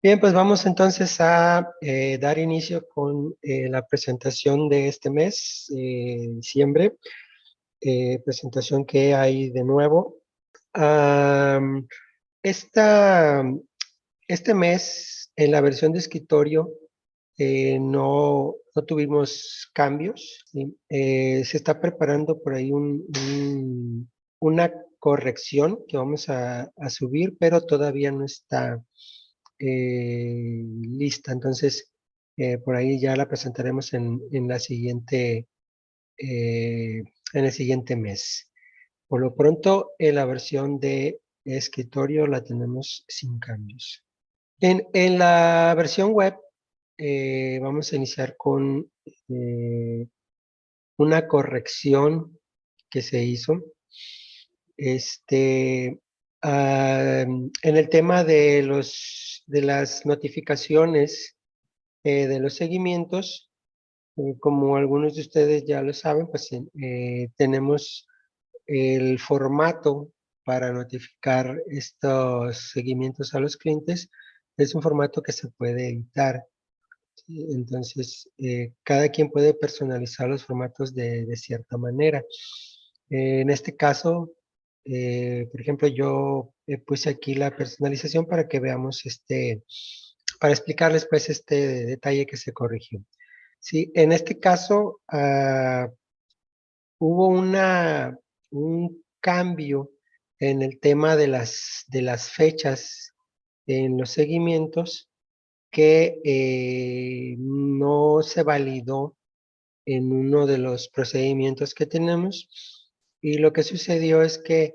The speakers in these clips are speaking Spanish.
Bien, pues vamos entonces a dar inicio con la presentación de este mes, diciembre, presentación que hay de nuevo. Am, esta, este mes, en la versión de escritorio, no tuvimos cambios, ¿sí? Se está preparando por ahí una corrección que vamos a subir, pero todavía no está lista. Entonces, por ahí ya la presentaremos en la siguiente, en el siguiente mes. Por lo pronto, en la versión de escritorio la tenemos sin cambios. En la versión web, vamos a iniciar con una corrección que se hizo. Este, en el tema de las notificaciones de los seguimientos, como algunos de ustedes ya lo saben, pues tenemos el formato para notificar estos seguimientos a los clientes. Es un formato que se puede editar. ¿Sí? Entonces, cada quien puede personalizar los formatos de cierta manera. En este caso, por ejemplo, yo puse aquí la personalización para que veamos para explicarles pues este detalle que se corrigió. Sí, en este caso, hubo un cambio en el tema de las fechas en los seguimientos que no se validó en uno de los procedimientos que tenemos. Y lo que sucedió es que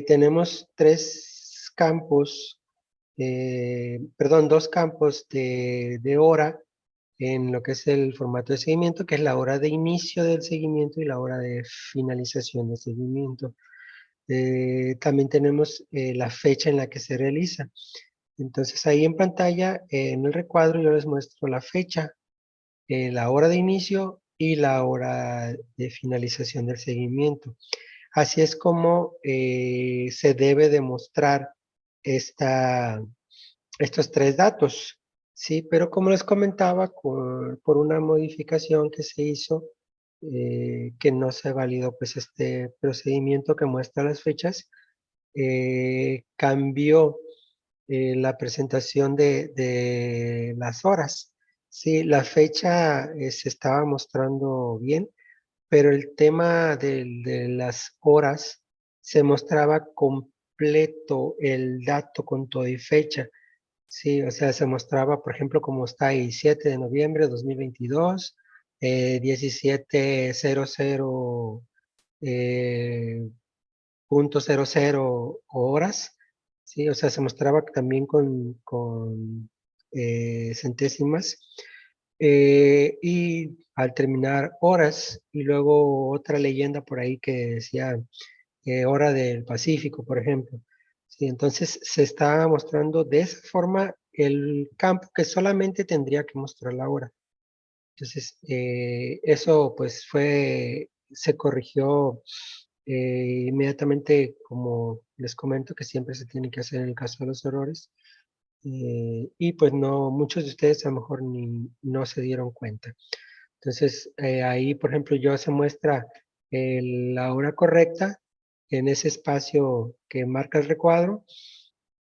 tenemos dos campos de hora en lo que es el formato de seguimiento, que es la hora de inicio del seguimiento y la hora de finalización del seguimiento. También tenemos la fecha en la que se realiza. Entonces ahí en pantalla, en el recuadro, yo les muestro la fecha, la hora de inicio y la hora de finalización del seguimiento. Así es como se debe demostrar estos tres datos, ¿sí? Pero como les comentaba, por una modificación que se hizo, que no se validó pues este procedimiento que muestra las fechas, cambió la presentación de las horas. Sí, la fecha se estaba mostrando bien, pero el tema de las horas se mostraba completo el dato con todo y fecha. Sí, o sea, se mostraba, por ejemplo, como está ahí, 7 de noviembre de 2022, 17:00 .00 horas, ¿sí? O sea, se mostraba también con centésimas. Y al terminar horas, y luego otra leyenda por ahí que decía hora del Pacífico, por ejemplo. Sí, entonces se está mostrando de esa forma el campo que solamente tendría que mostrar la hora. Entonces, eso pues se corrigió inmediatamente, como les comento, que siempre se tiene que hacer en el caso de los errores. Y pues no, muchos de ustedes a lo mejor no se dieron cuenta. Entonces, ahí, por ejemplo, yo se muestra la hora correcta en ese espacio que marca el recuadro,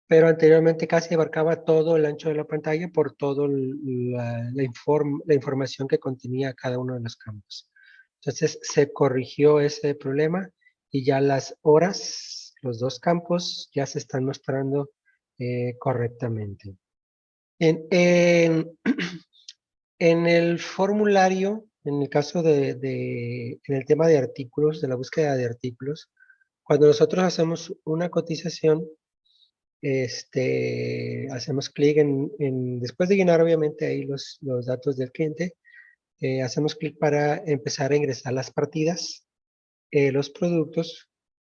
pero anteriormente casi abarcaba todo el ancho de la pantalla por toda la información que contenía cada uno de los campos. Entonces, se corrigió ese problema y ya las horas, los dos campos, ya se están mostrando correctamente. En en el formulario, en el caso en el tema de artículos, de la búsqueda de artículos, cuando nosotros hacemos una cotización, hacemos clic después de llenar obviamente ahí los datos del cliente, hacemos clic para empezar a ingresar las partidas, los productos,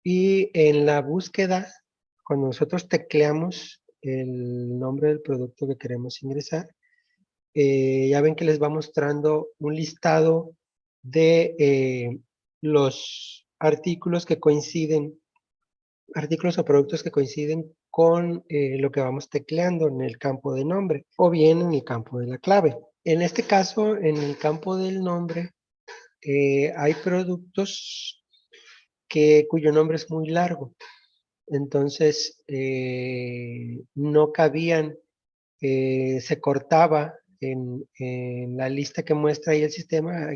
y en la búsqueda, cuando nosotros tecleamos el nombre del producto que queremos ingresar, ya ven que les va mostrando un listado de los artículos que coinciden artículos o productos que coinciden con lo que vamos tecleando en el campo de nombre o bien en el campo de la clave. En este caso, en el campo del nombre, hay productos cuyo nombre es muy largo. Entonces, no cabían, se cortaba en la lista que muestra ahí el sistema.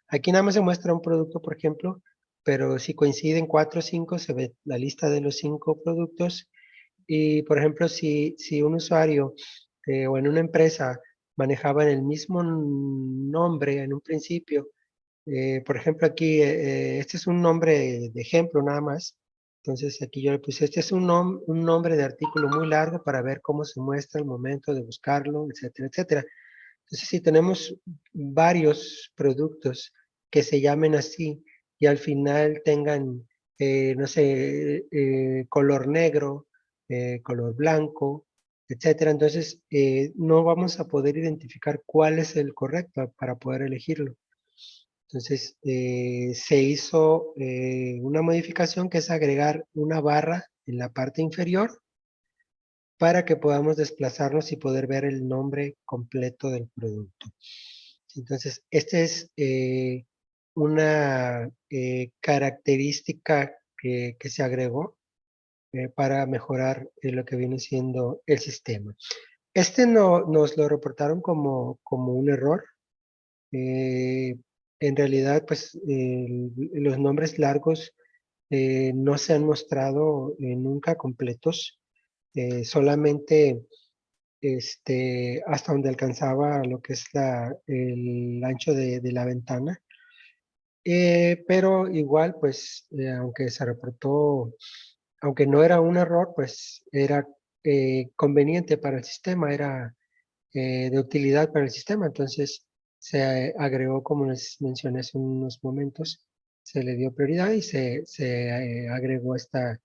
Aquí nada más se muestra un producto, por ejemplo, pero si coinciden 4 o 5, se ve la lista de los 5 productos. Y, por ejemplo, si un usuario o en una empresa manejaban el mismo nombre en un principio, por ejemplo, aquí, este es un nombre de ejemplo nada más. Entonces, aquí yo le puse, este es un nombre de artículo muy largo para ver cómo se muestra al momento de buscarlo, etcétera, etcétera. Entonces, si tenemos varios productos que se llamen así y al final tengan, no sé, color negro, color blanco, etcétera, entonces no vamos a poder identificar cuál es el correcto para poder elegirlo. Entonces, se hizo una modificación que es agregar una barra en la parte inferior para que podamos desplazarnos y poder ver el nombre completo del producto. Entonces, esta es una característica que se agregó para mejorar lo que viene siendo el sistema. Este no, nos lo reportaron como un error. Eh, en realidad, pues los nombres largos no se han mostrado nunca completos, solamente hasta donde alcanzaba lo que es el ancho de la ventana. Pero igual, pues, aunque se reportó, aunque no era un error, pues era conveniente para el sistema, era de utilidad para el sistema. Entonces se agregó, como les mencioné hace unos momentos, se le dio prioridad y se agregó esta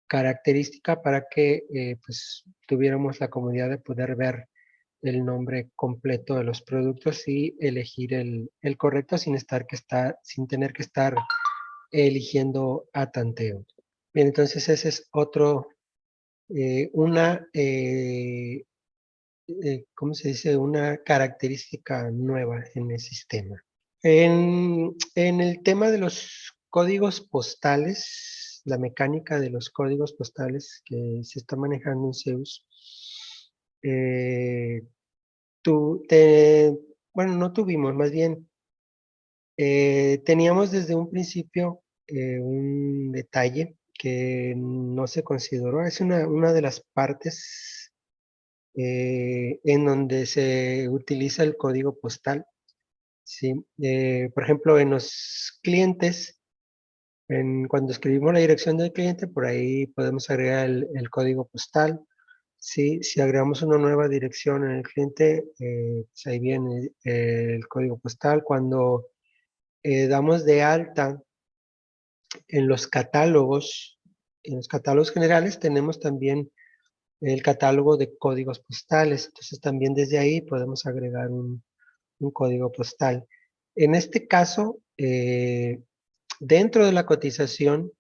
característica para que pues, tuviéramos la comodidad de poder ver el nombre completo de los productos y elegir el correcto sin tener que estar eligiendo a tanteo. Bien, entonces ese es ¿cómo se dice? Una característica nueva en el sistema. En el tema de los códigos postales, la mecánica de los códigos postales que se está manejando en Zeus, eh, tu- te- bueno, no tuvimos, más bien, teníamos desde un principio un detalle que no se consideró. Es una de las partes en donde se utiliza el código postal. Sí, por ejemplo, en los clientes, cuando escribimos la dirección del cliente, por ahí podemos agregar el código postal. Sí, si agregamos una nueva dirección en el cliente, pues ahí viene el código postal. Cuando damos de alta en los catálogos, en los catálogos generales, tenemos también el catálogo de códigos postales. Entonces, también desde ahí podemos agregar un código postal. En este caso, dentro de la cotización,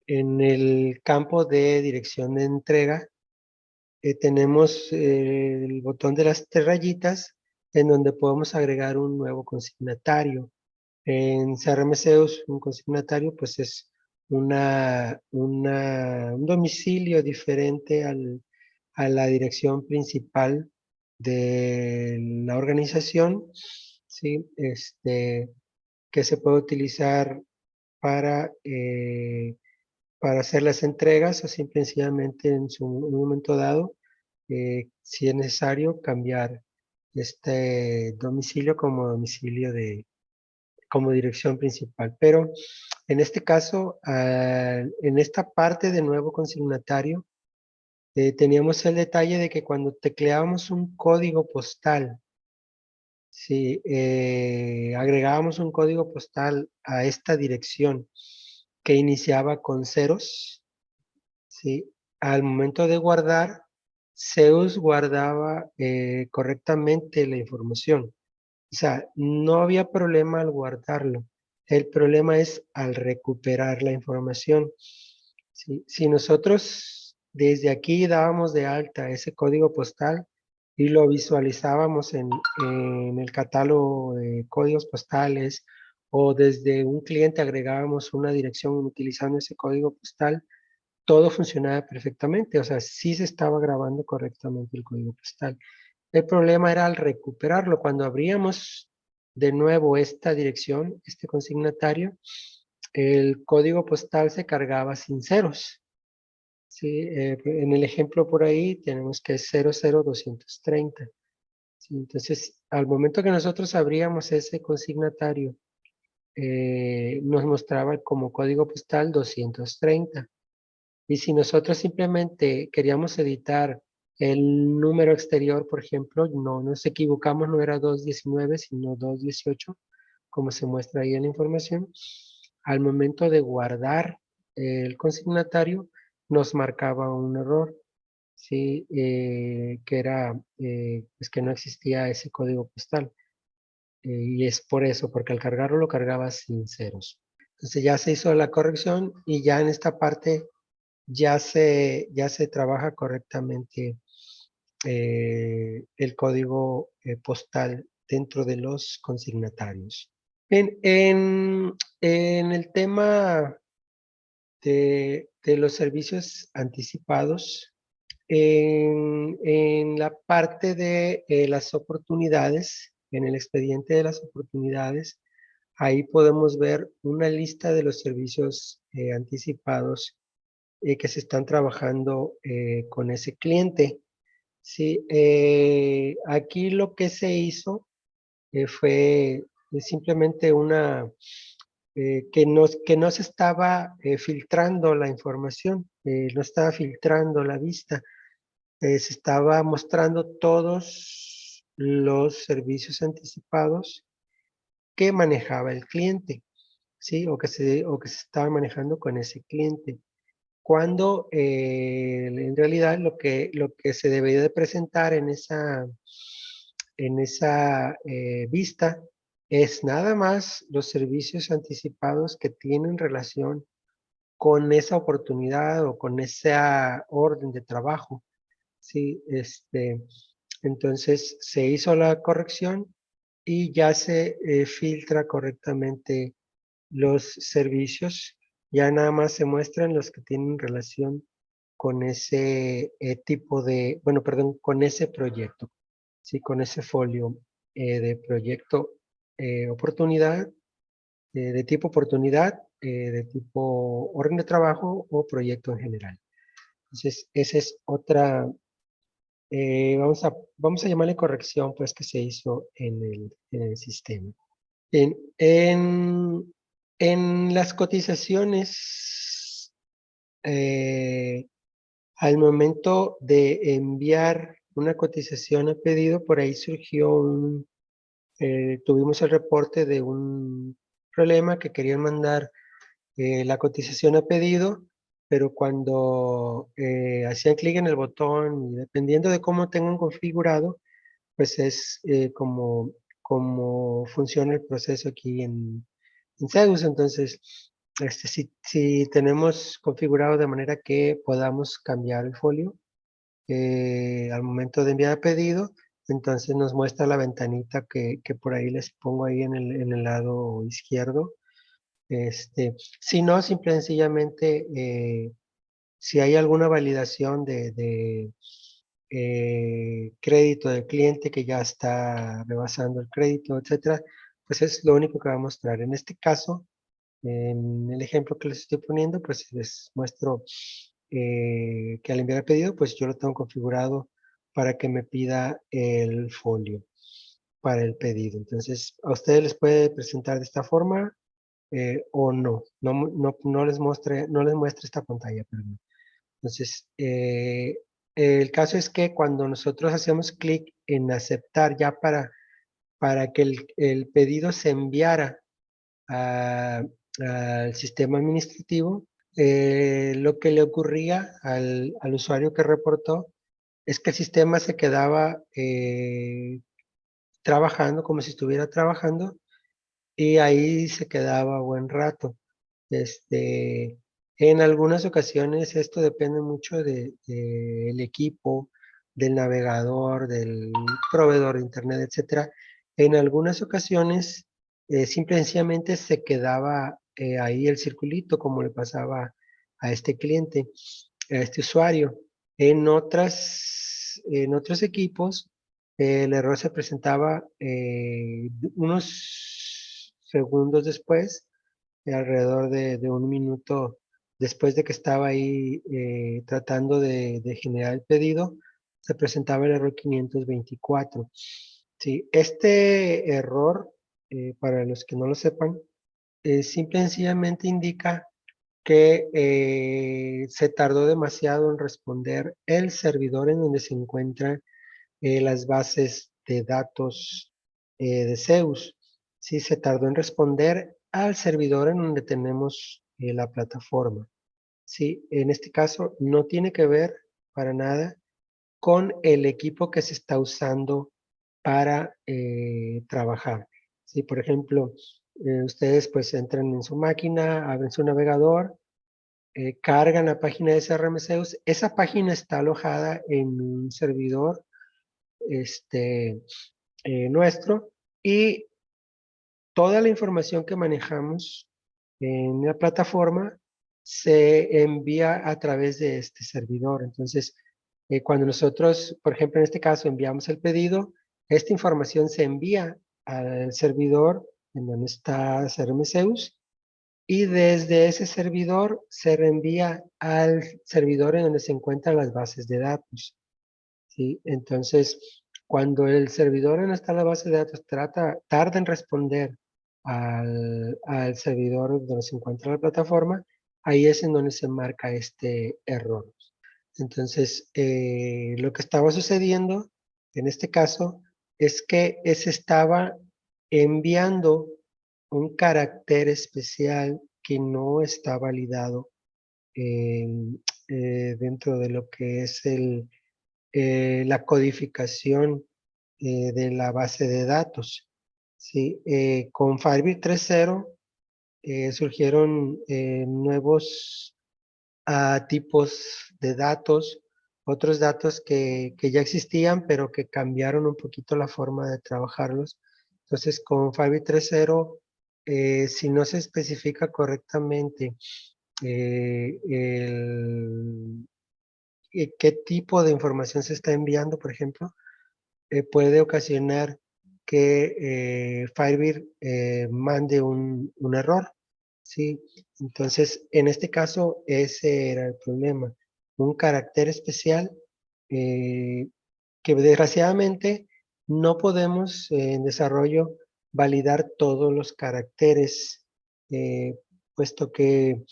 en el campo de dirección de entrega, tenemos el botón de las 3 rayitas en donde podemos agregar un nuevo consignatario. En CRM Zeus, un consignatario, pues es un domicilio diferente a la dirección principal de la organización, ¿sí? Que se puede utilizar para, eh, para hacer las entregas o simplemente en un momento dado, si es necesario, cambiar este domicilio como domicilio como dirección principal. Pero en este caso, en esta parte de nuevo consignatario, teníamos el detalle de que cuando tecleábamos un código postal, si agregábamos un código postal a esta dirección que iniciaba con ceros, ¿sí? Al momento de guardar, Zeus guardaba correctamente la información. O sea, no había problema al guardarlo. El problema es al recuperar la información. ¿sí? Si nosotros desde aquí dábamos de alta ese código postal y lo visualizábamos en el catálogo de códigos postales o desde un cliente agregábamos una dirección utilizando ese código postal, todo funcionaba perfectamente, o sea, sí se estaba grabando correctamente el código postal. El problema era al recuperarlo. Cuando abríamos de nuevo esta dirección, este consignatario, el código postal se cargaba sin ceros. ¿Sí? En el ejemplo por ahí tenemos que es 00230. ¿Sí? Entonces, al momento que nosotros abríamos ese consignatario, nos mostraba como código postal 230. Y si nosotros simplemente queríamos editar el número exterior, por ejemplo, no nos equivocamos, no era 219, sino 218, como se muestra ahí en la información. Al momento de guardar el consignatario, nos marcaba un error, ¿sí? Que era, pues que no existía ese código postal. Y es por eso, porque al cargarlo lo cargaba sin ceros. Entonces ya se hizo la corrección y ya en esta parte ya se trabaja correctamente el código postal dentro de los consignatarios. En el tema de los servicios anticipados, en la parte de las oportunidades, en el expediente de las oportunidades, ahí podemos ver una lista de los servicios anticipados que se están trabajando con ese cliente. Sí, aquí lo que se hizo fue simplemente que no se estaba filtrando la información, no estaba filtrando la vista, se estaba mostrando todos los servicios anticipados que manejaba el cliente, ¿sí? O que se estaba manejando con ese cliente. Cuando en realidad lo que se debería de presentar en esa vista es nada más los servicios anticipados que tienen relación con esa oportunidad o con esa orden de trabajo. Sí, entonces se hizo la corrección y ya se filtra correctamente los servicios, ya nada más se muestran los que tienen relación con ese tipo de, bueno, perdón, con ese proyecto, ¿sí? Con ese folio de proyecto oportunidad, de tipo oportunidad, de tipo orden de trabajo o proyecto en general. Entonces, esa es otra, vamos a llamarle corrección, pues, que se hizo en el sistema. Bien, en las cotizaciones, al momento de enviar una cotización a pedido, por ahí tuvimos el reporte de un problema que querían mandar la cotización a pedido, pero cuando hacían clic en el botón y dependiendo de cómo tengan configurado, pues es como funciona el proceso aquí en Zeus. Entonces, si tenemos configurado de manera que podamos cambiar el folio al momento de enviar pedido, entonces nos muestra la ventanita que por ahí les pongo ahí en el lado izquierdo. Si no, simple y sencillamente, si hay alguna validación de crédito del cliente que ya está rebasando el crédito, etcétera, pues es lo único que va a mostrar. En este caso, en el ejemplo que les estoy poniendo, pues les muestro que al enviar el pedido, pues yo lo tengo configurado para que me pida el folio para el pedido. Entonces, a ustedes les puede presentar de esta forma o no les muestre esta pantalla, perdón. Entonces, el caso es que cuando nosotros hacemos clic en aceptar ya para que el pedido se enviara a- al sistema administrativo, lo que le ocurría al usuario que reportó es que el sistema se quedaba trabajando como si estuviera trabajando y ahí se quedaba buen rato. Este, En algunas ocasiones esto depende mucho del equipo, del navegador, del proveedor de internet, etcétera. En algunas ocasiones, simple y sencillamente se quedaba ahí el circulito, como le pasaba a este cliente, a este usuario. En otros equipos, el error se presentaba unos segundos después, alrededor de un minuto después de que estaba ahí tratando de generar el pedido, se presentaba el error 524. Sí, este error, para los que no lo sepan, simple y sencillamente indica que se tardó demasiado en responder el servidor en donde se encuentran las bases de datos de Zeus. Sí, se tardó en responder al servidor en donde tenemos la plataforma. Sí, en este caso no tiene que ver para nada con el equipo que se está usando para trabajar. Si, por ejemplo, ustedes pues entran en su máquina, abren su navegador, cargan la página de CRM Zeus, esa página está alojada en un servidor este, nuestro y toda la información que manejamos en la plataforma se envía a través de este servidor. Entonces, cuando nosotros, por ejemplo, en este caso, enviamos el pedido, esta información se envía al servidor en donde está CRM Zeus y desde ese servidor se reenvía al servidor en donde se encuentran las bases de datos. ¿Sí? Entonces, cuando el servidor en esta base de datos tarda en responder al servidor donde se encuentra la plataforma, ahí es en donde se marca este error. Entonces, lo que estaba sucediendo en este caso es que se estaba enviando un carácter especial que no está validado dentro de lo que es la codificación de la base de datos. ¿Sí? Con Firebase 3.0 surgieron nuevos tipos de datos, otros datos que ya existían, pero que cambiaron un poquito la forma de trabajarlos. Entonces, con Firebase 3.0, si no se especifica correctamente qué tipo de información se está enviando, por ejemplo, puede ocasionar que Firebird mande un error, ¿sí? Entonces, en este caso, ese era el problema. Un carácter especial eh, que desgraciadamente no podemos en desarrollo validar todos los caracteres, eh, puesto que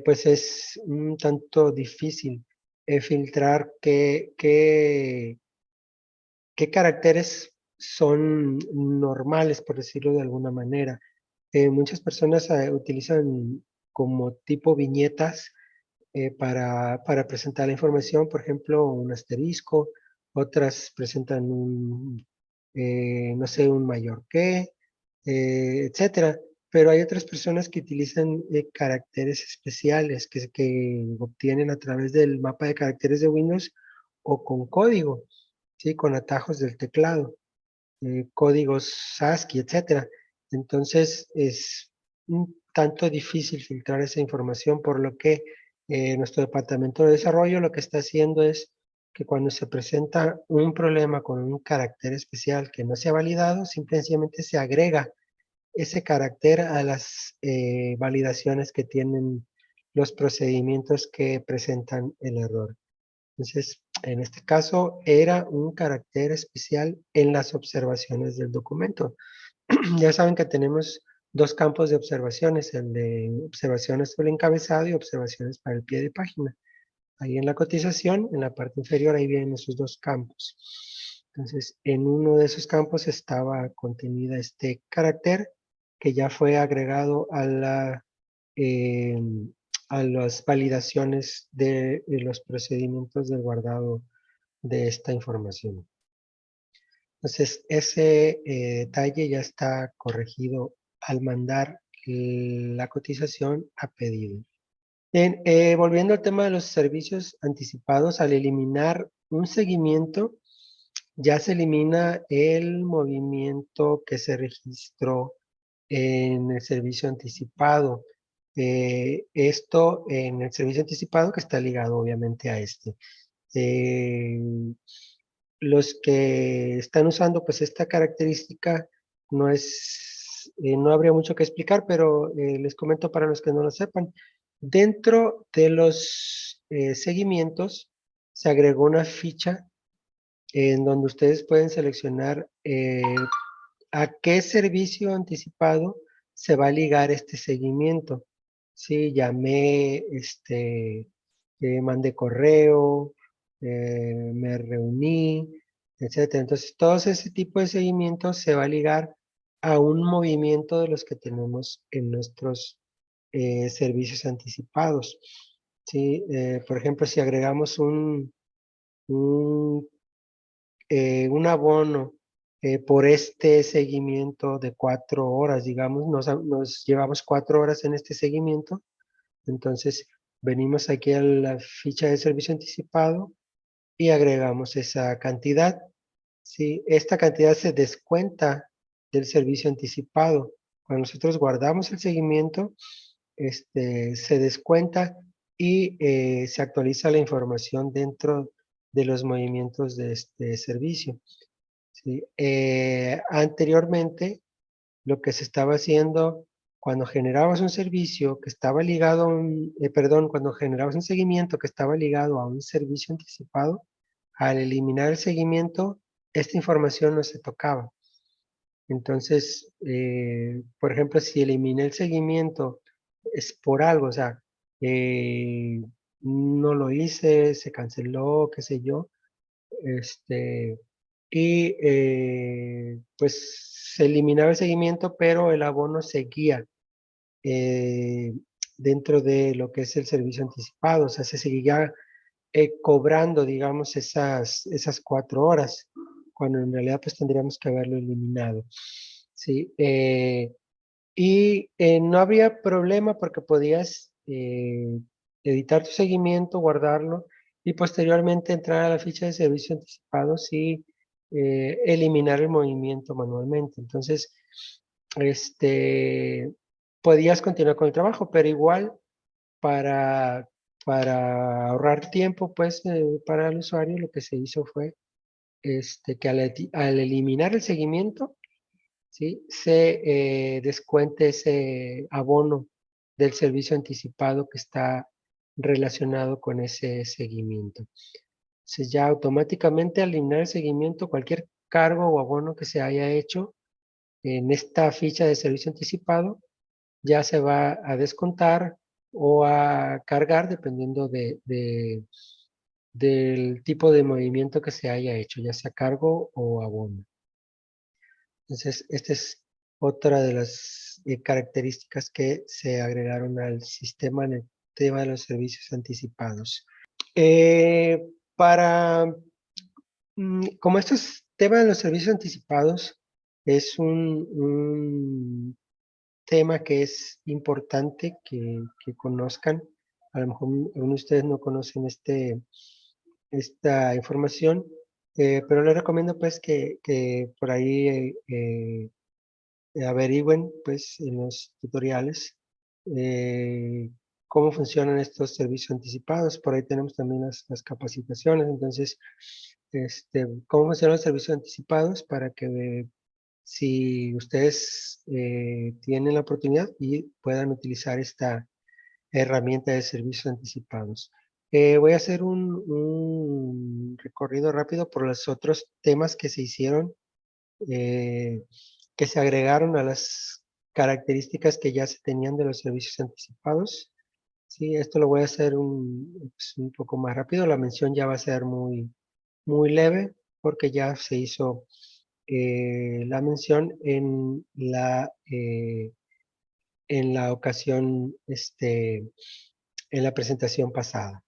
pues es un tanto difícil filtrar qué caracteres son normales, por decirlo de alguna manera. Muchas personas utilizan como tipo viñetas para presentar la información, por ejemplo, un asterisco, otras presentan no sé, un mayor que, etcétera. Pero hay otras personas que utilizan caracteres especiales que obtienen a través del mapa de caracteres de Windows o con código, ¿sí? Con atajos del teclado, códigos ASCII, etcétera. Entonces es un tanto difícil filtrar esa información, por lo que nuestro departamento de desarrollo lo que está haciendo es que cuando se presenta un problema con un carácter especial que no se ha validado, simplemente se agrega ese carácter a las validaciones que tienen los procedimientos que presentan el error. Entonces, en este caso, era un carácter especial en las observaciones del documento. Ya saben que tenemos dos campos de observaciones, el de observaciones sobre el encabezado y observaciones para el pie de página. Ahí en la cotización, en la parte inferior, ahí vienen esos dos campos. Entonces, en uno de esos campos estaba contenida este carácter que ya fue agregado eh, a las validaciones de los procedimientos del guardado de esta información. Entonces, ese detalle ya está corregido al mandar la cotización a pedido. Bien, volviendo al tema de los servicios anticipados, al eliminar un seguimiento, ya se elimina el movimiento que se registró en el servicio anticipado. Esto en el servicio anticipado que está ligado obviamente a este. Eh, los que están usando pues esta característica no habría mucho que explicar, pero les comento para los que no lo sepan. Dentro de los seguimientos se agregó una ficha en donde ustedes pueden seleccionar a qué servicio anticipado se va a ligar este seguimiento. Sí, llamé, mandé correo, me reuní, etcétera. Entonces, todo ese tipo de seguimiento se va a ligar a un movimiento de los que tenemos en nuestros servicios anticipados. Sí, por ejemplo, si agregamos un un abono por este seguimiento de 4 horas, digamos, nos llevamos 4 horas en este seguimiento, entonces venimos aquí a la ficha de servicio anticipado y agregamos esa cantidad. ¿Sí? Esta cantidad se descuenta del servicio anticipado. Cuando nosotros guardamos el seguimiento, se descuenta y se actualiza la información dentro de los movimientos de este servicio. ¿Sí? Anteriormente, lo que se estaba haciendo cuando generabas un servicio que estaba ligado a cuando generabas un seguimiento que estaba ligado a un servicio anticipado, al eliminar el seguimiento, esta información no se tocaba. Entonces, por ejemplo, si eliminé el seguimiento es por algo, o sea, eh, no lo hice, se canceló, qué sé yo, este, y pues se eliminaba el seguimiento, pero el abono seguía eh, dentro de lo que es el servicio anticipado, o sea, se seguía cobrando, digamos, esas 4 horas, cuando en realidad pues tendríamos que haberlo eliminado. Sí, y no habría problema porque podías editar tu seguimiento, guardarlo y posteriormente entrar a la ficha de servicio anticipados y eliminar el movimiento manualmente. Entonces, este, podías continuar con el trabajo, pero igual para, para ahorrar tiempo, pues, para el usuario, lo que se hizo fue que al eliminar el seguimiento, ¿sí? Se descuente ese abono del servicio anticipado que está relacionado con ese seguimiento. Entonces ya automáticamente al eliminar el seguimiento, cualquier cargo o abono que se haya hecho en esta ficha de servicio anticipado ya se va a descontar o a cargar dependiendo del tipo de movimiento que se haya hecho, ya sea cargo o abono. Entonces, esta es otra de las características que se agregaron al sistema en el tema de los servicios anticipados. Eh, para, como estos temas de los servicios anticipados es un tema que es importante que conozcan, a lo mejor algunos de ustedes no conocen esta información, pero les recomiendo pues que por ahí averigüen pues en los tutoriales eh, cómo funcionan estos servicios anticipados. Por ahí tenemos también las capacitaciones. Entonces, cómo funcionan los servicios anticipados para que si ustedes tienen la oportunidad y puedan utilizar esta herramienta de servicios anticipados. Voy a hacer un recorrido rápido por los otros temas que se hicieron eh, que se agregaron a las características que ya se tenían de los servicios anticipados. Sí, esto lo voy a hacer pues, un poco más rápido. La mención ya va a ser muy leve porque ya se hizo la mención en la ocasión, en la presentación pasada.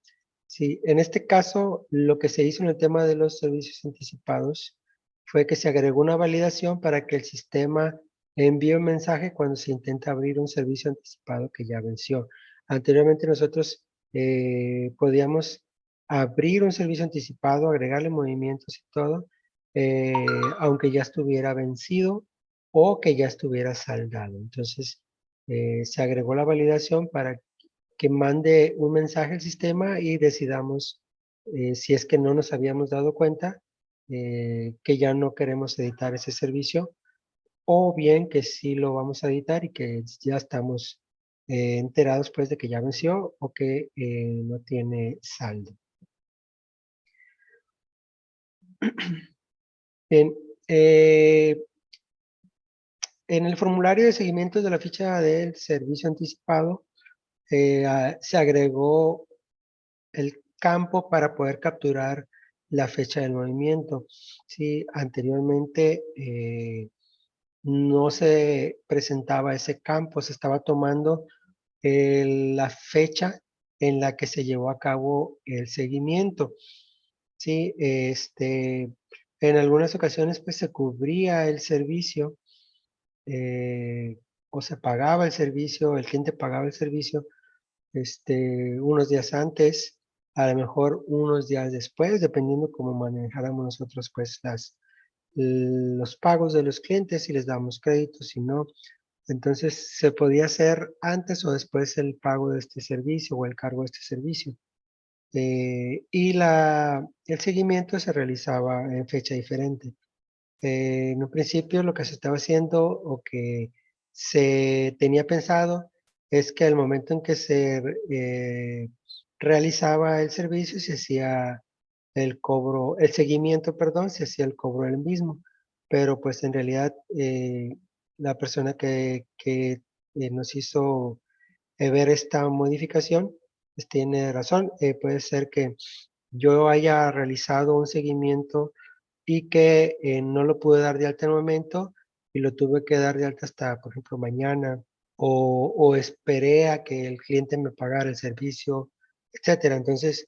Sí, en este caso, lo que se hizo en el tema de los servicios anticipados fue que se agregó una validación para que el sistema envíe un mensaje cuando se intenta abrir un servicio anticipado que ya venció. Anteriormente nosotros podíamos abrir un servicio anticipado, agregarle movimientos y todo, eh, aunque ya estuviera vencido o que ya estuviera saldado. Entonces, se agregó la validación para que mande un mensaje al sistema y decidamos, si es que no nos habíamos dado cuenta, que ya no queremos editar ese servicio, o bien que sí lo vamos a editar y que ya estamos enterados pues de que ya venció o que no tiene saldo. Bien, en el formulario de seguimiento de la ficha del servicio anticipado, se agregó el campo para poder capturar la fecha del movimiento. Sí, anteriormente no se presentaba ese campo, se estaba tomando la fecha en la que se llevó a cabo el seguimiento. Sí, en algunas ocasiones pues se cubría el servicio, eh, o se pagaba el servicio, el cliente pagaba el servicio unos días antes, a lo mejor unos días después, dependiendo cómo manejáramos nosotros pues los pagos de los clientes, si les damos crédito, si no. Entonces se podía hacer antes o después el pago de este servicio o el cargo de este servicio. Y el seguimiento se realizaba en fecha diferente. En un principio lo que se estaba haciendo o que se tenía pensado es que al momento en que se realizaba el servicio, se hacía el cobro, el seguimiento, perdón, se hacía el cobro del mismo. Pero pues en realidad la persona que nos hizo ver esta modificación, pues tiene razón. Puede ser que yo haya realizado un seguimiento y que no lo pude dar de alta en el momento y lo tuve que dar de alta hasta, por ejemplo, mañana, o esperé a que el cliente me pagara el servicio, etcétera. Entonces,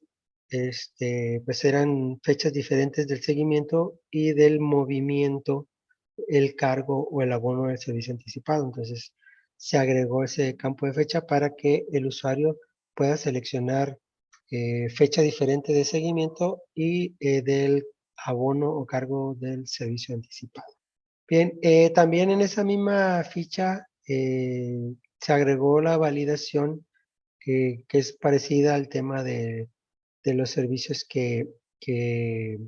pues eran fechas diferentes del seguimiento y del movimiento, el cargo o el abono del servicio anticipado. Entonces, se agregó ese campo de fecha para que el usuario pueda seleccionar fecha diferente de seguimiento y del abono o cargo del servicio anticipado. Bien, también en esa misma ficha se agregó la validación que es parecida al tema de los servicios que, que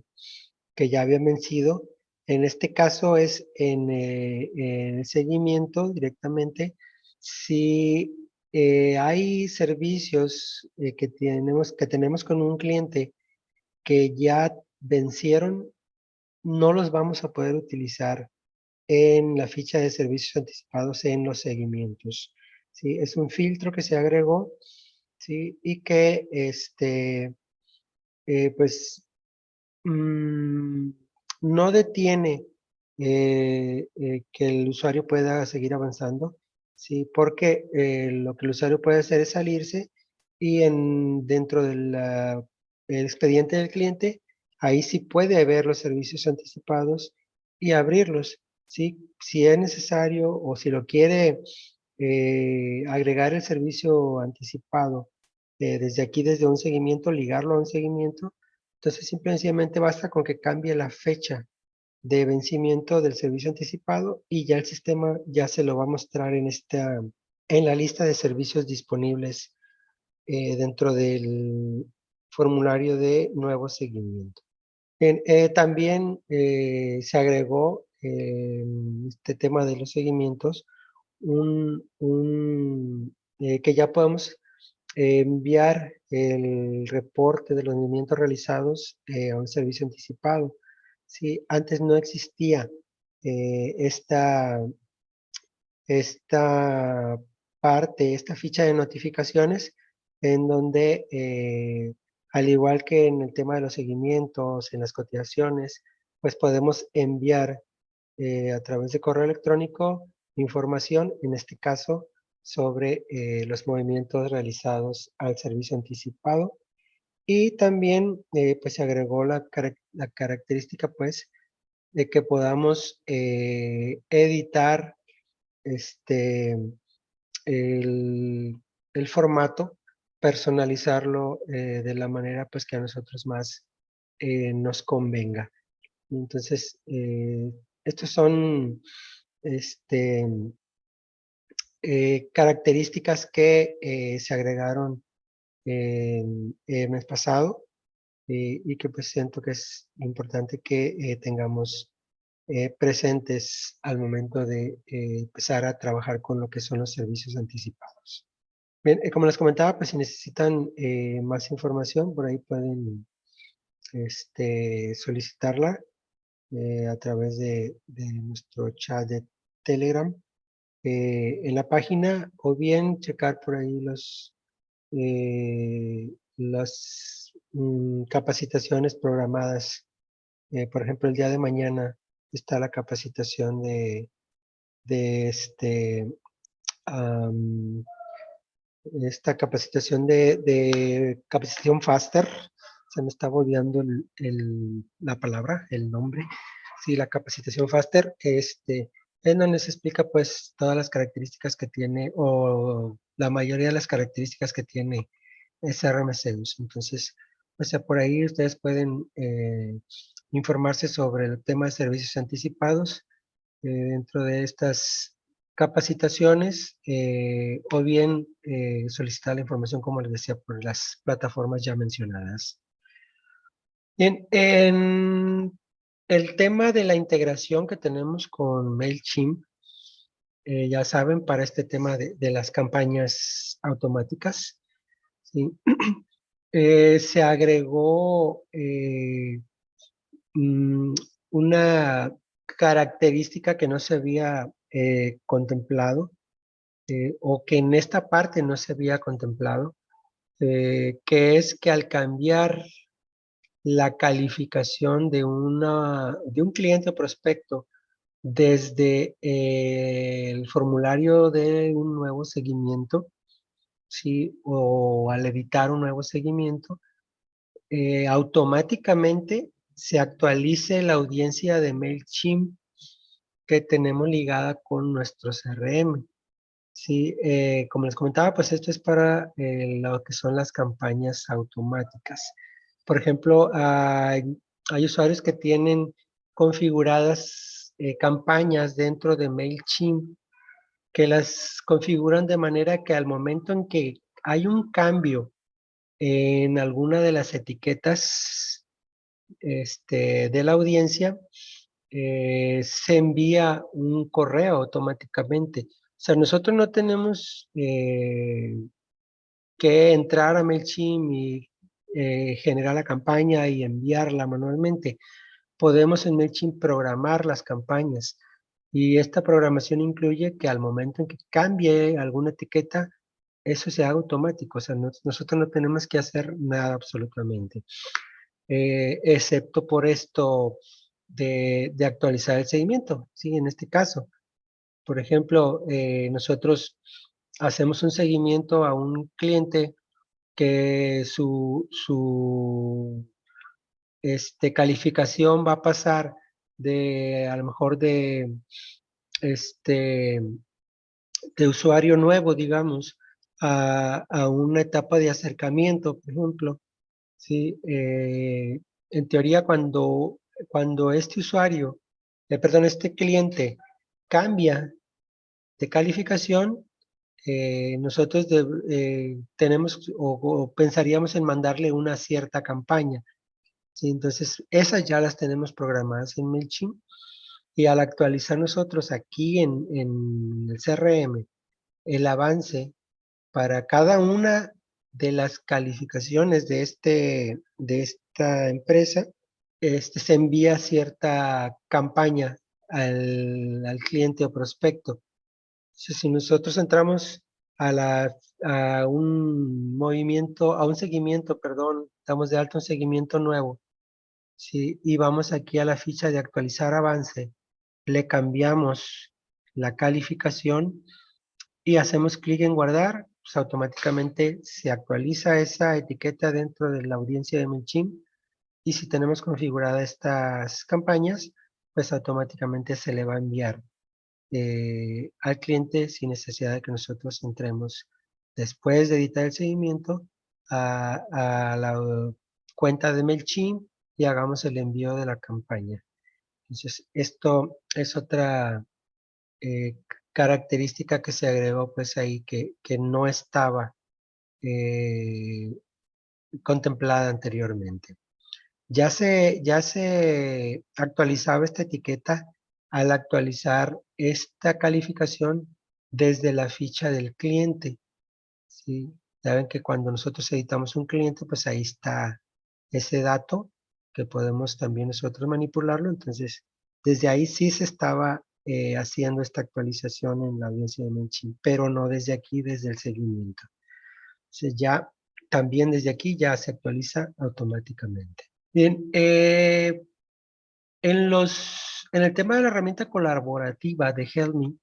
ya habían vencido. En este caso es en el seguimiento directamente. Si hay servicios que tenemos con un cliente que ya vencieron, no los vamos a poder utilizar en la ficha de servicios anticipados en los seguimientos. ¿Sí? Es un filtro que se agregó, ¿sí? Y que pues mm, no detiene que el usuario pueda seguir avanzando, ¿sí? Porque lo que el usuario puede hacer es salirse y dentro del el expediente del cliente, ahí sí puede ver los servicios anticipados y abrirlos, ¿sí? Si es necesario o si lo quiere agregar el servicio anticipado desde aquí, desde un seguimiento, ligarlo a un seguimiento, entonces, simplemente basta con que cambie la fecha de vencimiento del servicio anticipado y ya el sistema ya se lo va a mostrar en la lista de servicios disponibles dentro del formulario de nuevo seguimiento. Bien, también se agregó este tema de los seguimientos, que ya podemos enviar el reporte de los movimientos realizados a un servicio anticipado. Sí, antes no existía esta parte, esta ficha de notificaciones, en donde, al igual que en el tema de los seguimientos, en las cotizaciones, pues podemos enviar a través de correo electrónico información, en este caso, sobre los movimientos realizados al servicio anticipado. Y también pues se agregó la característica pues de que podamos editar este, el formato, personalizarlo de la manera pues que a nosotros más nos convenga. Entonces, estos son este, características que se agregaron el mes pasado y que pues siento que es importante que tengamos presentes al momento de empezar a trabajar con lo que son los servicios anticipados. Bien, como les comentaba, pues si necesitan más información, por ahí pueden solicitarla a través de nuestro chat de Telegram en la página o bien checar por ahí las capacitaciones programadas. Por ejemplo, el día de mañana está la capacitación de am, esta capacitación de capacitación Faster. Se me está volviendo la palabra, el nombre. Sí, la capacitación Faster, en donde se explica pues todas las características que tiene o la mayoría de las características que tiene SRM Zeus. Entonces, o sea, por ahí ustedes pueden informarse sobre el tema de servicios anticipados dentro de estas capacitaciones o bien solicitar la información, como les decía, por las plataformas ya mencionadas. Bien, en el tema de la integración que tenemos con MailChimp, ya saben, para este tema de las campañas automáticas, ¿sí? Se agregó mm, una característica que no se había contemplado o que en esta parte no se había contemplado, que es que al cambiar la calificación de un cliente o prospecto desde el formulario de un nuevo seguimiento, ¿sí? O al editar un nuevo seguimiento, automáticamente se actualice la audiencia de MailChimp que tenemos ligada con nuestro CRM. Sí, como les comentaba, pues esto es para lo que son las campañas automáticas. Por ejemplo, hay usuarios que tienen configuradas campañas dentro de MailChimp que las configuran de manera que al momento en que hay un cambio en alguna de las etiquetas de la audiencia, se envía un correo automáticamente. O sea, nosotros no tenemos que entrar a MailChimp y generar la campaña y enviarla manualmente. Podemos en MailChimp programar las campañas y esta programación incluye que al momento en que cambie alguna etiqueta, eso se haga automático. O sea, nosotros no tenemos que hacer nada absolutamente, excepto por esto de actualizar el seguimiento. Sí, en este caso, por ejemplo, nosotros hacemos un seguimiento a un cliente que su calificación va a pasar de a lo mejor este, de usuario nuevo, digamos, a una etapa de acercamiento, por ejemplo. ¿Sí? En teoría, cuando este usuario, perdón, este cliente cambia de calificación, nosotros tenemos o pensaríamos en mandarle una cierta campaña. ¿Sí? Entonces, esas ya las tenemos programadas en MailChimp y al actualizar nosotros aquí en el CRM el avance para cada una de las calificaciones de esta empresa, se envía cierta campaña al cliente o prospecto. Si nosotros entramos a un movimiento, a un seguimiento, perdón, damos de alta un seguimiento nuevo, ¿sí? Y vamos aquí a la ficha de actualizar avance, le cambiamos la calificación y hacemos clic en guardar, pues automáticamente se actualiza esa etiqueta dentro de la audiencia de MailChimp y si tenemos configuradas estas campañas, pues automáticamente se le va a enviar al cliente sin necesidad de que nosotros entremos después de editar el seguimiento, a la cuenta de MailChimp y hagamos el envío de la campaña. Entonces, esto es otra característica que se agregó pues ahí que no estaba contemplada anteriormente. Ya se actualizaba esta etiqueta al actualizar esta calificación desde la ficha del cliente, ¿sí? Saben que cuando nosotros editamos un cliente, pues ahí está ese dato que podemos también nosotros manipularlo. Entonces, desde ahí sí se estaba haciendo esta actualización en la audiencia de MailChimp, pero no desde aquí, desde el seguimiento. Entonces ya también desde aquí ya se actualiza automáticamente. Bien, en el tema de la herramienta colaborativa de Help.me,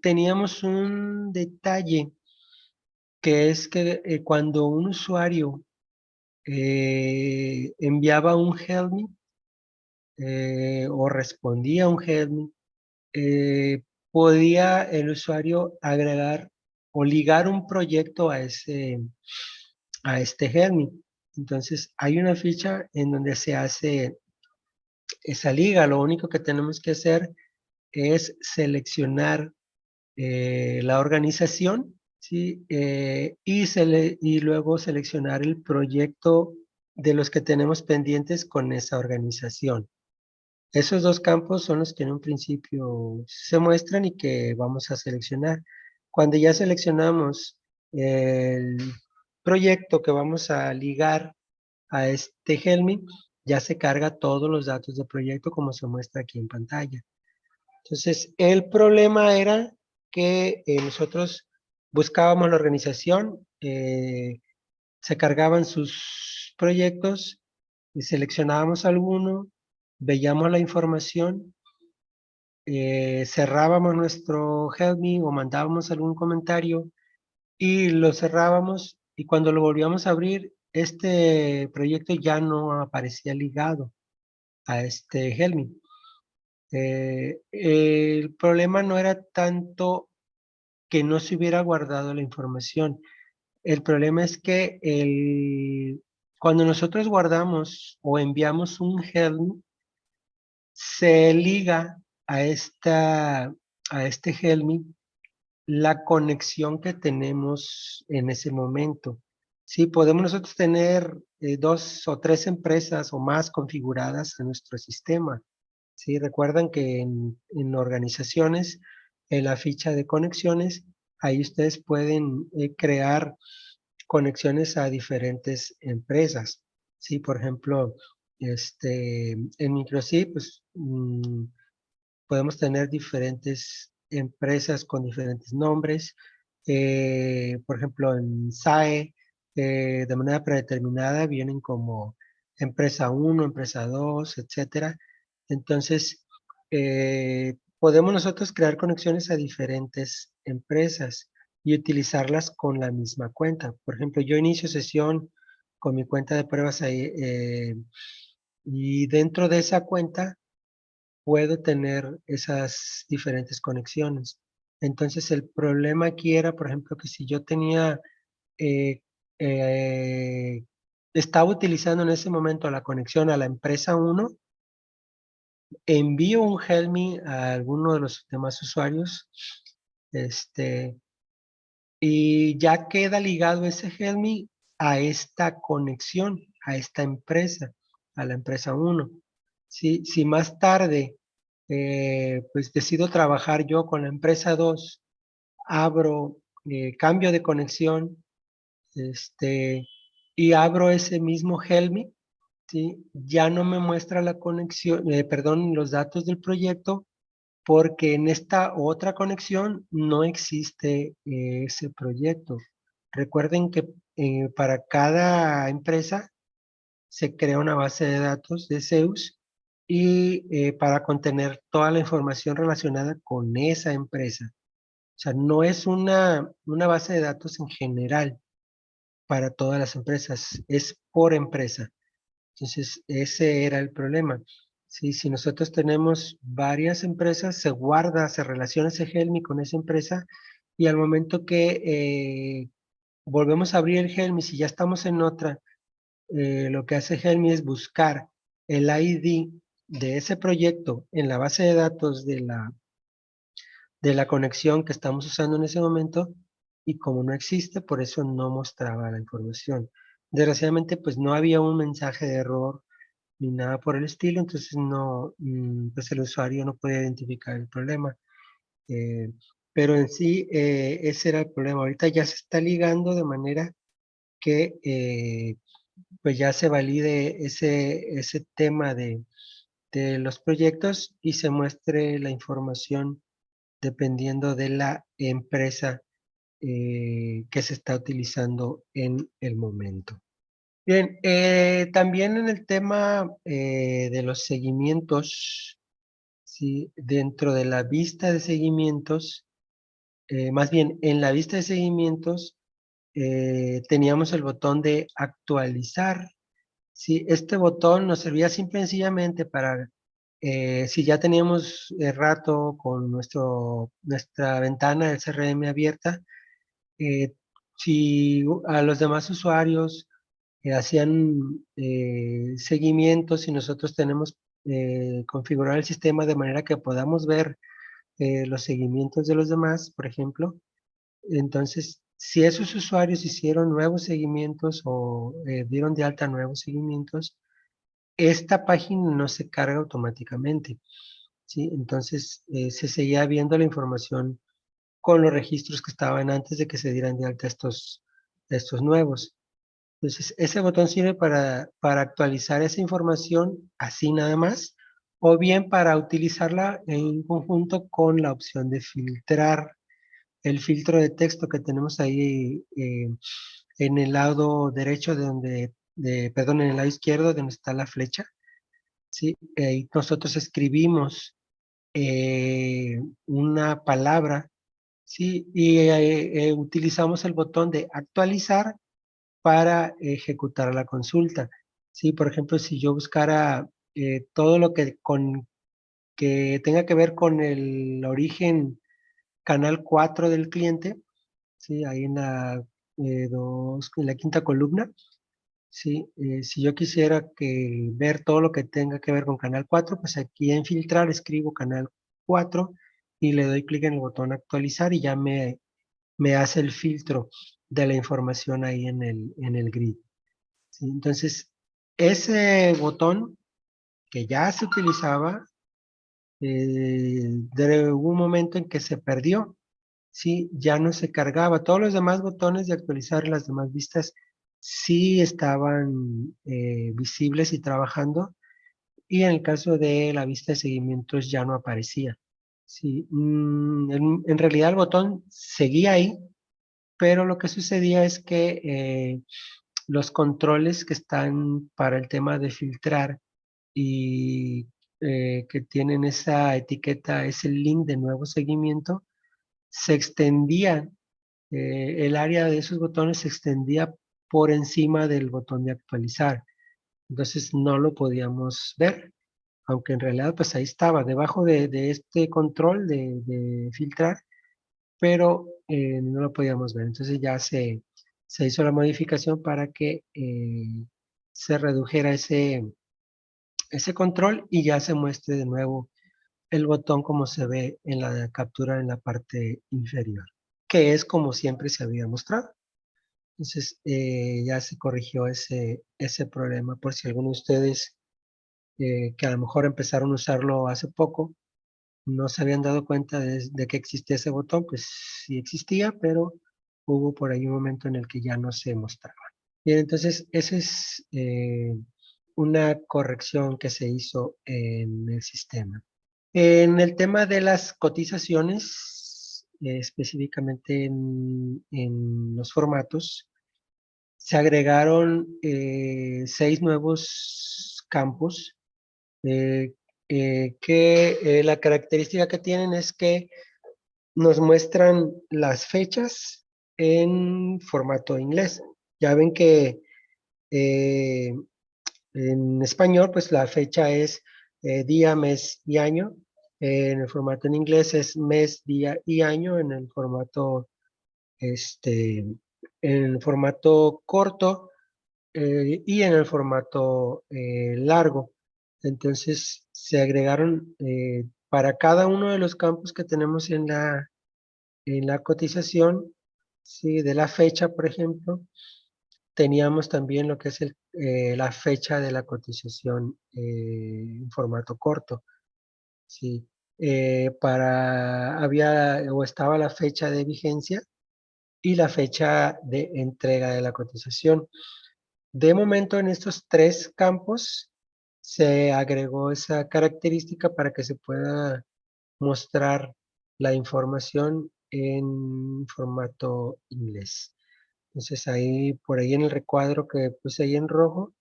teníamos un detalle que es que cuando un usuario enviaba un Help.me o respondía a un Help.me, podía el usuario agregar o ligar un proyecto a este Help.me. Entonces, hay una ficha en donde se hace esa liga. Lo único que tenemos que hacer es seleccionar la organización, ¿sí? Y luego seleccionar el proyecto de los que tenemos pendientes con esa organización. Esos dos campos son los que en un principio se muestran y que vamos a seleccionar. Cuando ya seleccionamos el proyecto que vamos a ligar a este Helmi, ya se carga todos los datos del proyecto como se muestra aquí en pantalla. Entonces, el problema era que nosotros buscábamos la organización, se cargaban sus proyectos, y seleccionábamos alguno, veíamos la información, cerrábamos nuestro Help Me o mandábamos algún comentario y lo cerrábamos, y cuando lo volvíamos a abrir, este proyecto ya no aparecía ligado a este Help Me. El problema no era tanto que no se hubiera guardado la información. El problema es que cuando nosotros guardamos o enviamos un Helm, se liga a este Helm la conexión que tenemos en ese momento. Sí, podemos nosotros tener 2 o 3 empresas o más configuradas en nuestro sistema. Sí, recuerdan que en organizaciones, en la ficha de conexiones, ahí ustedes pueden crear conexiones a diferentes empresas. Sí, por ejemplo, en Microsoft, pues, podemos tener diferentes empresas con diferentes nombres. Por ejemplo, en SAE, de manera predeterminada, vienen como empresa 1, empresa 2, etcétera. Entonces, podemos nosotros crear conexiones a diferentes empresas y utilizarlas con la misma cuenta. Por ejemplo, yo inicio sesión con mi cuenta de pruebas ahí, y dentro de esa cuenta puedo tener esas diferentes conexiones. Entonces, el problema aquí era, por ejemplo, que si yo tenía, eh, eh, estaba utilizando en ese momento la conexión a la empresa 1, envío un Help Me a alguno de los demás usuarios, este, y ya queda ligado ese Help Me a esta conexión, a esta empresa, a la empresa 1. Si más tarde pues decido trabajar yo con la empresa 2, abro, cambio de conexión, y abro ese mismo Help Me, ¿sí? Ya no me muestra la conexión, perdón, los datos del proyecto, porque en esta otra conexión no existe ese proyecto. Recuerden que para cada empresa se crea una base de datos de Zeus y para contener toda la información relacionada con esa empresa. O sea, no es una base de datos en general para todas las empresas, es por empresa. Entonces, ese era el problema. Sí, si nosotros tenemos varias empresas, se guarda, se relaciona ese Helmi con esa empresa y al momento que volvemos a abrir el Helm, si ya estamos en otra, lo que hace Helm es buscar el ID de ese proyecto en la base de datos de la conexión que estamos usando en ese momento, y como no existe, por eso no mostraba la información. Desgraciadamente, pues no había un mensaje de error ni nada por el estilo, entonces no, pues el usuario no podía identificar el problema. Eh, pero en sí, ese era el problema. Ahorita ya se está ligando de manera que pues ya se valide ese tema de los proyectos y se muestre la información dependiendo de la empresa que se está utilizando en el momento. Bien, también en el tema de los seguimientos, ¿sí? Dentro de la vista de seguimientos, más bien en la vista de seguimientos, teníamos el botón de actualizar. Sí, este botón nos servía simple y sencillamente para, si ya teníamos rato con nuestra ventana del CRM abierta, eh, si a los demás usuarios hacían seguimientos y nosotros tenemos configurado el sistema de manera que podamos ver los seguimientos de los demás, por ejemplo, entonces, si esos usuarios hicieron nuevos seguimientos o dieron de alta nuevos seguimientos, esta página no se carga automáticamente, ¿sí? Entonces, se seguía viendo la información con los registros que estaban antes de que se dieran de alta estos nuevos. Entonces, ese botón sirve para actualizar esa información así nada más, o bien para utilizarla en conjunto con la opción de filtrar el filtro de texto que tenemos ahí en el lado derecho perdón, en el lado izquierdo de donde está la flecha, ¿sí? Y nosotros escribimos una palabra, ¿sí? Y utilizamos el botón de actualizar para ejecutar la consulta, ¿sí? Por ejemplo, si yo buscara todo lo que tenga que ver con el origen canal 4 del cliente, ¿sí? Ahí en la quinta columna, ¿sí? Si yo quisiera ver todo lo que tenga que ver con Canal 4, pues aquí en filtrar escribo Canal 4 y le doy clic en el botón actualizar y ya me hace el filtro de la información ahí en el grid, ¿sí? Entonces, ese botón que ya se utilizaba, hubo un momento en que se perdió, sí, ya no se cargaba. Todos los demás botones de actualizar las demás vistas sí estaban visibles y trabajando, y en el caso de la vista de seguimientos ya no aparecía. Sí, en realidad el botón seguía ahí, pero lo que sucedía es que los controles que están para el tema de filtrar y que tienen esa etiqueta, ese link de nuevo seguimiento, se extendía el área de esos botones se extendía por encima del botón de actualizar. Entonces no lo podíamos ver, aunque en realidad pues ahí estaba, debajo de este control de filtrar, pero no lo podíamos ver. Entonces ya se hizo la modificación para que se redujera ese control y ya se muestre de nuevo el botón como se ve en la captura en la parte inferior, que es como siempre se había mostrado. Entonces ya se corrigió ese problema. Por si alguno de ustedes que a lo mejor empezaron a usarlo hace poco, no se habían dado cuenta de que existía ese botón, pues sí existía, pero hubo por ahí un momento en el que ya no se mostraba. Bien, entonces esa es una corrección que se hizo en el sistema. En el tema de las cotizaciones, específicamente en los formatos, se agregaron 6 nuevos campos eh, que la característica que tienen es que nos muestran las fechas en formato inglés. Ya ven que eh, en español, pues la fecha es día, mes y año, En el formato en inglés es mes, día y año. En el formato, en el formato corto y en el formato largo. Entonces se agregaron para cada uno de los campos que tenemos en la cotización, ¿sí? De la fecha, por ejemplo, teníamos también lo que es la fecha de la cotización en formato corto, ¿sí? Había o estaba la fecha de vigencia y la fecha de entrega de la cotización. De momento, en estos tres campos se agregó esa característica para que se pueda mostrar la información en formato inglés. Entonces ahí, por ahí en el recuadro que puse ahí en rojo,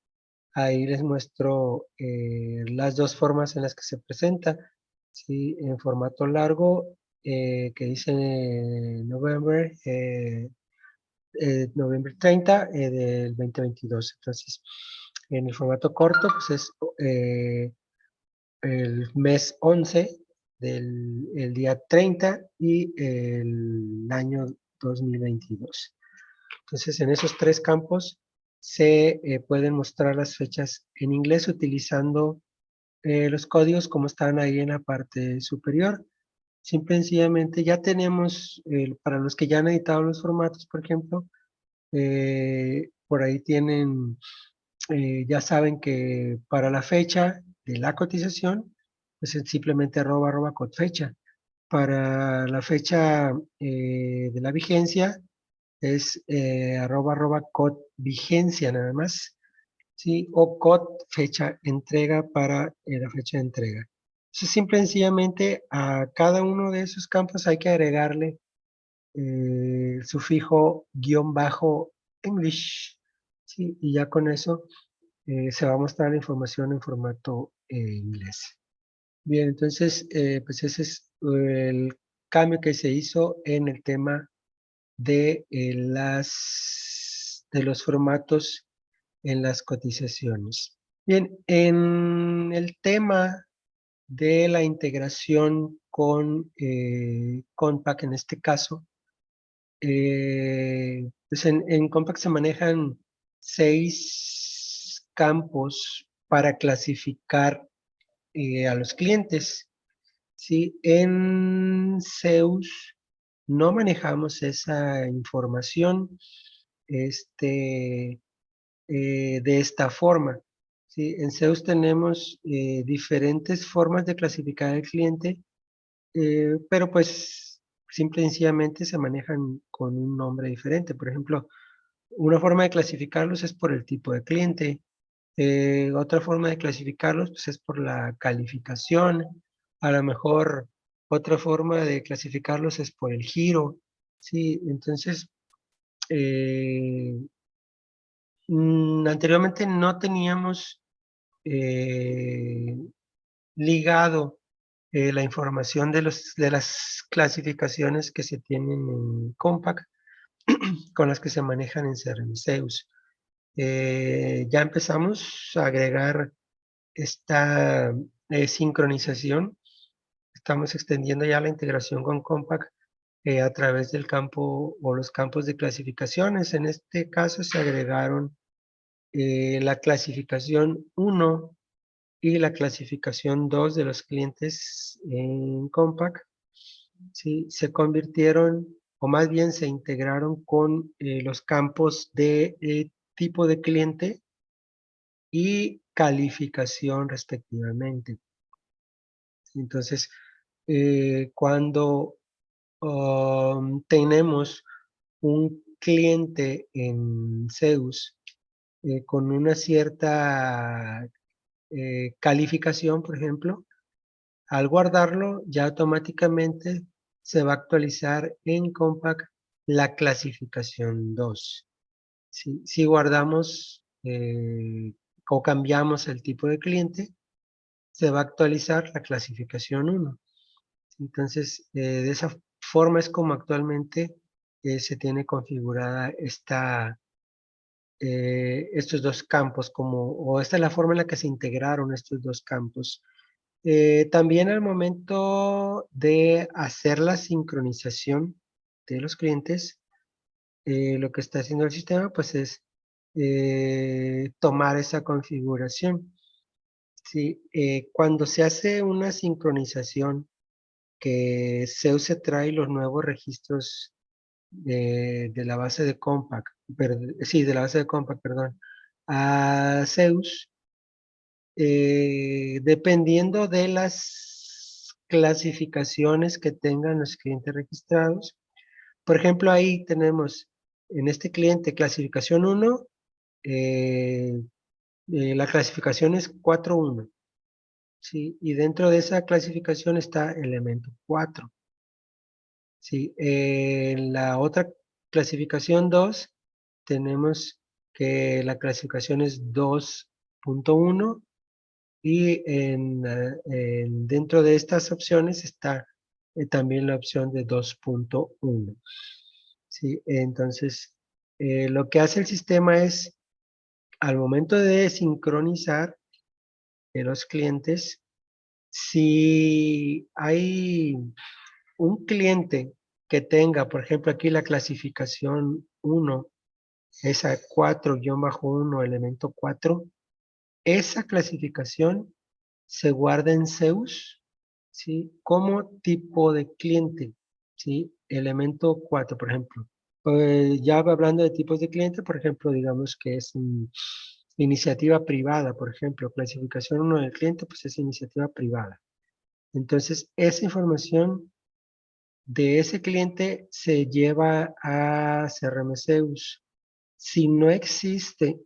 ahí les muestro las dos formas en las que se presenta. ¿Sí? En formato largo, que dice November, noviembre 30 del 2022. Entonces, en el formato corto, pues es el mes 11 del el día 30 y el año 2022. Entonces, en esos tres campos se pueden mostrar las fechas en inglés utilizando los códigos como están ahí en la parte superior. Simple y sencillamente ya tenemos, para los que ya han editado los formatos, por ejemplo, por ahí tienen, ya saben que para la fecha de la cotización, pues es simplemente arroba cotfecha. Para la fecha de la vigencia es cot vigencia nada más, ¿sí? O cot fecha entrega para la fecha de entrega. Entonces, simple y sencillamente a cada uno de esos campos hay que agregarle el sufijo guión bajo English, ¿sí? Y ya con eso se va a mostrar la información en formato inglés. Bien, entonces, pues ese es el cambio que se hizo en el tema de los formatos en las cotizaciones. Bien, en el tema de la integración con Compact, en este caso, pues en Compact se manejan 6 campos para clasificar a los clientes. ¿Sí? En Zeus no manejamos esa información de esta forma. ¿Sí? En Zeus tenemos diferentes formas de clasificar al cliente, pero pues simple y sencillamente se manejan con un nombre diferente. Por ejemplo, una forma de clasificarlos es por el tipo de cliente. Otra forma de clasificarlos pues, es por la calificación. A lo mejor otra forma de clasificarlos es por el giro. Sí, entonces eh, anteriormente no teníamos eh, ligado la información de las clasificaciones que se tienen en Compact con las que se manejan en CRM Zeus. Ya empezamos a agregar esta sincronización. Estamos extendiendo ya la integración con Compact a través del campo o los campos de clasificaciones. En este caso se agregaron la clasificación 1 y la clasificación 2 de los clientes en Compact. ¿Sí? Se convirtieron, o más bien se integraron con los campos de tipo de cliente y calificación respectivamente. Entonces, cuando tenemos un cliente en Zeus con una cierta calificación, por ejemplo, al guardarlo ya automáticamente se va a actualizar en Compact la clasificación 2. Si guardamos o cambiamos el tipo de cliente, se va a actualizar la clasificación 1. Entonces, de esa forma es como actualmente se tiene configurada estos dos campos, o esta es la forma en la que se integraron estos dos campos También al momento de hacer la sincronización de los clientes, lo que está haciendo el sistema, pues es tomar esa configuración. Sí, cuando se hace una sincronización que Zeus se trae los nuevos registros de la base de Compact, sí, de la base de Compact, perdón, a Zeus, dependiendo de las clasificaciones que tengan los clientes registrados. Por ejemplo, ahí tenemos en este cliente clasificación 1, eh, la clasificación es 4.1, ¿sí? Y dentro de esa clasificación está elemento 4, ¿sí? En la otra clasificación 2 tenemos que la clasificación es 2.1 y dentro de estas opciones está también la opción de 2.1. ¿Sí? Entonces, lo que hace el sistema es, al momento de sincronizar los clientes, si hay un cliente que tenga, por ejemplo, aquí la clasificación 1, esa 4-1, elemento 4, esa clasificación se guarda en Zeus, ¿sí? Como tipo de cliente, ¿sí? Elemento 4, por ejemplo. Ya hablando de tipos de cliente, por ejemplo, digamos que es iniciativa privada, por ejemplo, clasificación 1 del cliente, pues es iniciativa privada. Entonces, esa información de ese cliente se lleva a CRM Zeus. Si no existe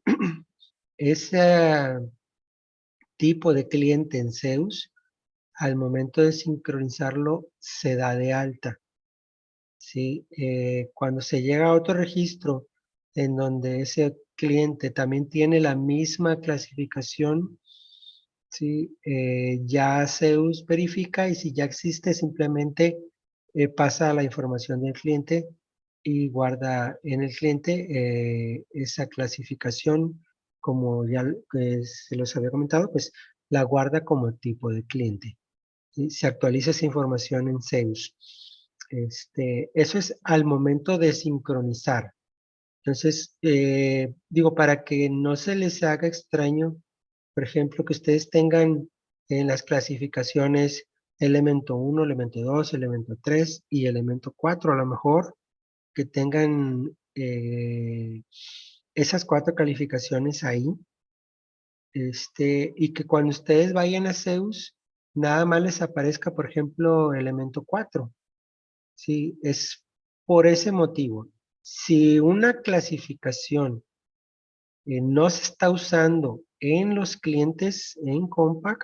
ese tipo de cliente en Zeus, al momento de sincronizarlo se da de alta. ¿Sí? Cuando se llega a otro registro en donde ese cliente también tiene la misma clasificación, ¿sí? Ya Zeus verifica y si ya existe simplemente pasa la información del cliente y guarda en el cliente esa clasificación, como ya se los había comentado, pues la guarda como tipo de cliente. ¿Sí? Se actualiza esa información en Zeus. Eso es al momento de sincronizar. Entonces, digo, para que no se les haga extraño, por ejemplo, que ustedes tengan en las clasificaciones elemento 1, elemento 2, elemento 3 y elemento 4, a lo mejor que tengan esas 4 calificaciones ahí, y que cuando ustedes vayan a Zeus, nada más les aparezca, por ejemplo, elemento 4. Sí, es por ese motivo. Si una clasificación no se está usando en los clientes en Compact,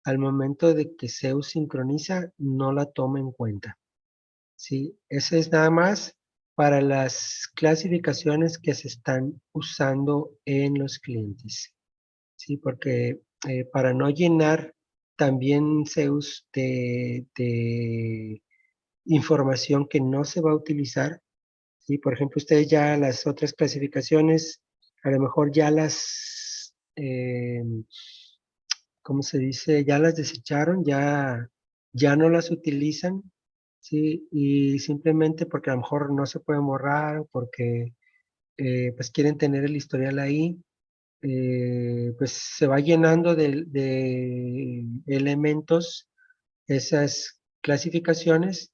al momento de que Zeus sincroniza, no la toma en cuenta. ¿Sí? Eso es nada más para las clasificaciones que se están usando en los clientes. ¿Sí? Porque para no llenar también Zeus de información que no se va a utilizar, ¿sí? Por ejemplo, ustedes ya las otras clasificaciones, a lo mejor ya ¿cómo se dice? Ya las desecharon, ya no las utilizan, ¿sí? Y simplemente porque a lo mejor no se pueden borrar, o porque pues quieren tener el historial ahí, pues se va llenando de elementos esas clasificaciones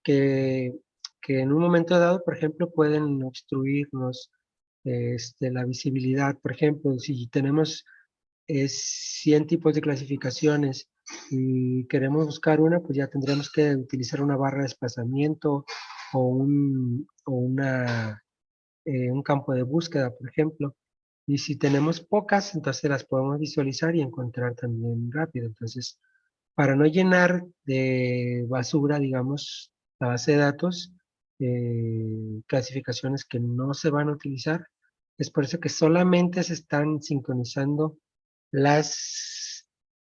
que, que en un momento dado, por ejemplo, pueden obstruirnos la visibilidad. Por ejemplo, si tenemos 100 tipos de clasificaciones y queremos buscar una, pues ya tendremos que utilizar una barra de desplazamiento o un campo de búsqueda, por ejemplo. Y si tenemos pocas, entonces las podemos visualizar y encontrar también rápido. Entonces, para no llenar de basura, digamos, la base de datos, clasificaciones que no se van a utilizar, es por eso que solamente se están sincronizando las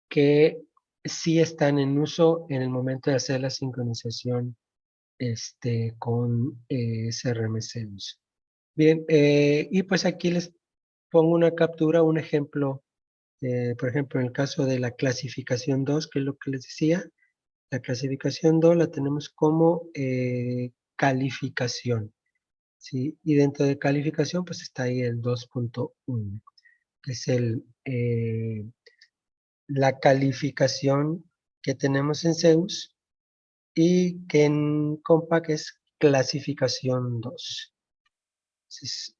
que sí están en uso en el momento de hacer la sincronización con CRM Zeus. Bien, y pues aquí les pongo una captura, un ejemplo Por ejemplo, en el caso de la clasificación 2, que es lo que les decía, la clasificación 2 la tenemos como calificación, ¿sí? Y dentro de calificación, pues está ahí el 2.1, que es la calificación que tenemos en Zeus y que en Compaq es clasificación 2. Entonces,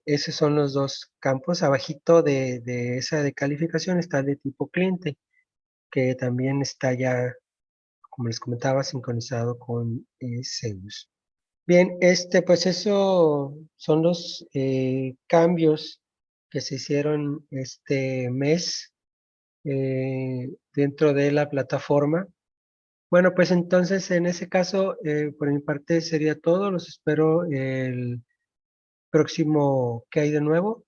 esos son los dos campos. Abajito de esa de calificación está el de tipo cliente, que también está ya, como les comentaba, sincronizado con Zeus. Bien, pues eso son los cambios que se hicieron este mes dentro de la plataforma. Bueno, pues entonces en ese caso, por mi parte sería todo. Los espero el próximo que hay de nuevo.